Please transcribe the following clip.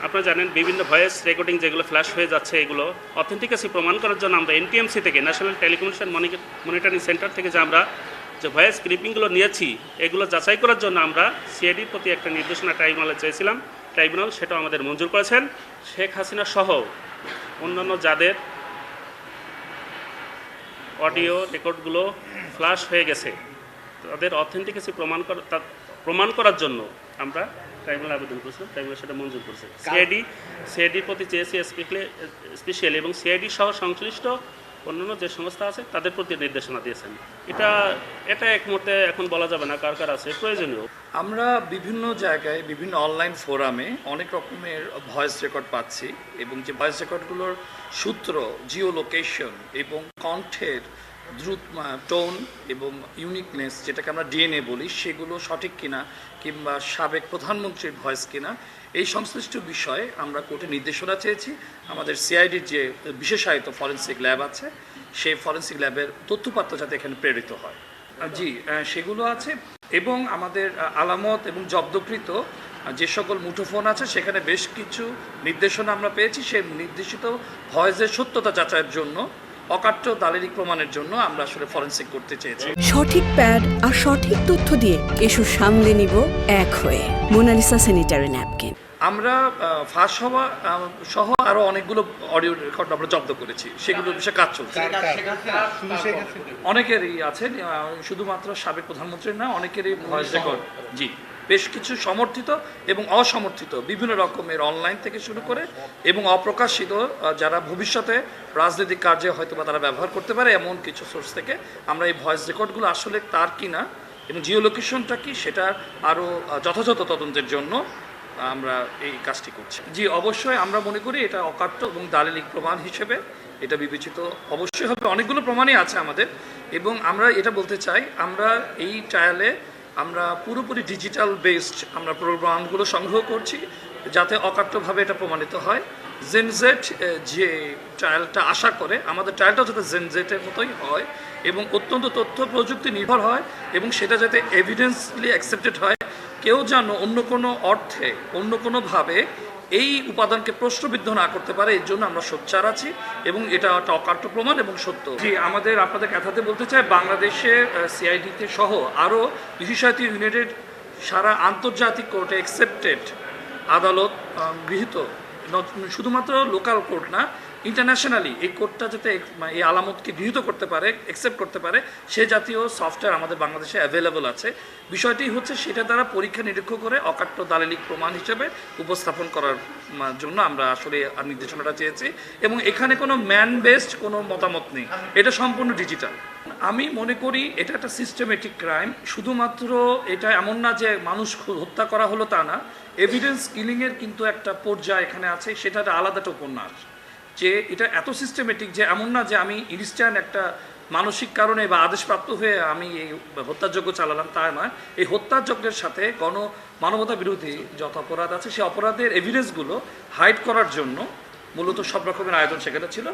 আপনারা জানেন বিভিন্ন ভয়েস রেকর্ডিং যেগুলো ফ্ল্যাশ হয়ে যাচ্ছে এগুলো অথেন্টিকেসি প্রমাণ করার জন্য আমরা এনটিএমসি থেকে ন্যাশনাল টেলিকমিউনিকেশন মনিটরিং সেন্টার থেকে যে ভয়েস ক্লিপিংগুলো নিয়েছি এগুলো যাচাই করার জন্য আমরা সিআইডির প্রতি একটা নির্দেশনা ট্রাইব্যুনালে চেয়েছিলাম। ট্রাইব্যুনাল সেটাও আমাদের মঞ্জুর করেছেন। শেখ হাসিনা সহ অন্যান্য যাদের অডিও রেকর্ডগুলো ফ্ল্যাশ হয়ে গেছে তাদের অথেন্টিকেসি প্রমাণ করার জন্য আমরা ট্রাইব্যুনাল আবেদন করেছিলাম। ট্রাইব্যুনাল সেটা মঞ্জুর করেছে। সিআইডির প্রতি চেয়েছি স্পেশালি এবং সিআইডি সহ সংশ্লিষ্ট অন্যান্য যে সংস্থা আছে তাদের প্রতি নির্দেশনা দিয়েছেন। এটা এক মুহূর্তে এখন বলা যাবে না কার কার আছে প্রয়োজনীয়। আমরা বিভিন্ন জায়গায় বিভিন্ন অনলাইন ফোরামে অনেক রকমের ভয়েস রেকর্ড পাচ্ছি এবং যে ভয়েস রেকর্ডগুলোর সূত্র, জিও লোকেশন এবং কণ্ঠের দ্রুত টোন এবং ইউনিকনেস যেটাকে আমরা ডিএনএ বলি সেগুলো সঠিক কিনা কিংবা সাবেক প্রধানমন্ত্রীর ভয়েস কিনা এই সংশ্লিষ্ট বিষয়ে আমরা কোর্টে নির্দেশনা চেয়েছি। আমাদের সিআইডির যে বিশেষায়িত ফরেন্সিক ল্যাব আছে সেই ফরেন্সিক ল্যাবের তথ্যপাত্র যাতে এখানে প্রেরিত হয়। জি, সেগুলো আছে এবং আমাদের আলামত এবং জব্দকৃত যে সকল মুঠোফোন আছে সেখানে বেশ কিছু নির্দেশনা আমরা পেয়েছি। সেই নির্দেশিত ভয়েসের সত্যতা যাচাইয়ের জন্য অকাট্য দালিলিক প্রমাণের জন্য আমরা আসলে ফরেনসিক করতে চেয়েছি। সঠিক প্যাড আর সঠিক তথ্য দিয়ে এসব সামলে নিব এক হয়ে। Monalisa sanitary napkin. আমরা ফাঁস হওয়া সহ আরো অনেকগুলো অডিও রেকর্ড আমরা জব্দ করেছি, সেগুলো বিষয়ে কাজ চলছে। অনেকেরই আছে, শুধুমাত্র সাবেক প্রধানমন্ত্রীর না, অনেকেরই ভয়েস রেকর্ড। জি, বেশ কিছু সমর্থিত এবং অসমর্থিত বিভিন্ন রকমের অনলাইন থেকে শুরু করে এবং অপ্রকাশিত যারা ভবিষ্যতে রাজনৈতিক কার্যে হয়তো বা তারা ব্যবহার করতে পারে এমন কিছু সোর্স থেকে আমরা এই ভয়েস রেকর্ডগুলো আসলে তার কিনা এবং জিও লোকেশনটা কি সেটা আরও যথাযথ তদন্তের জন্য আমরা এই কাজটি করছি। জি, অবশ্যই আমরা মনে করি এটা অকাট্য এবং দালিলিক প্রমাণ হিসেবে এটা বিবেচিত অবশ্যই হবে। অনেকগুলো প্রমাণই আছে আমাদের এবং আমরা এটা বলতে চাই আমরা এই ট্রায়ালে আমরা পুরোপুরি ডিজিটাল বেসড আমরা প্রমাণগুলো সংগ্রহ করছি যাতে অকাট্যভাবে এটা প্রমাণিত হয়। জেনজেট যে ট্রায়ালটা আশা করে আমাদের ট্রায়ালটা যাতে জেনজেটের মতোই হয় এবং অত্যন্ত তথ্য প্রযুক্তি নির্ভর হয় এবং সেটা যাতে এভিডেন্সলি অ্যাকসেপ্টেড হয়। কেউ যেন অন্য কোনো অর্থে অন্য কোনোভাবে এই উপাদানকে প্রশ্নবিদ্ধ না করতে পারে এর জন্য আমরা সোচ্চার আছি এবং এটা একটা অকাট্য প্রমাণ এবং সত্য। জি, আপনাদের কথাতে বলতে চাই বাংলাদেশে সিআইডিতে সহ আরও বিশেষায়িত ইউনাইটেড সারা আন্তর্জাতিক কোর্টে অ্যাকসেপ্টেড আদালত গৃহীত, শুধুমাত্র লোকাল কোর্ট না, ইন্টারন্যাশনালি এই কোর্টটা যাতে এই আলামতকে গৃহীত করতে পারে, অ্যাকসেপ্ট করতে পারে সে জাতীয় সফটওয়্যার আমাদের বাংলাদেশে অ্যাভেলেবল আছে। বিষয়টি হচ্ছে সেটা দ্বারা পরীক্ষা নিরীক্ষা করে অকাট্য দালিলিক প্রমাণ হিসেবে উপস্থাপন করার জন্য আমরা আসলে নির্দেশনাটা চেয়েছি এবং এখানে কোনো ম্যান বেসড কোনো মতামত নেই, এটা সম্পূর্ণ ডিজিটাল। আমি মনে করি এটা একটা সিস্টেমেটিক ক্রাইম। শুধুমাত্র এটা এমন না যে মানুষ হত্যা করা হলো তা না, এভিডেন্স কিলিংয়ের কিন্তু একটা পর্যায় এখানে আছে, সেটা আলাদা একটা উপন্যাস। যে এটা এত সিস্টেমেটিক যে এমন না যে আমি ইনস্ট্যান্ট একটা মানসিক কারণে বা আদেশপ্রাপ্ত হয়ে আমি এই হত্যাযজ্ঞ চালালাম, তা নয়। এই হত্যাযজ্ঞের সাথে মানবতা বিরোধী যত অপরাধ আছে সেই অপরাধের এভিডেন্সগুলো হাইড করার জন্য মূলত সব রকমের আয়োজন সেখানে ছিল।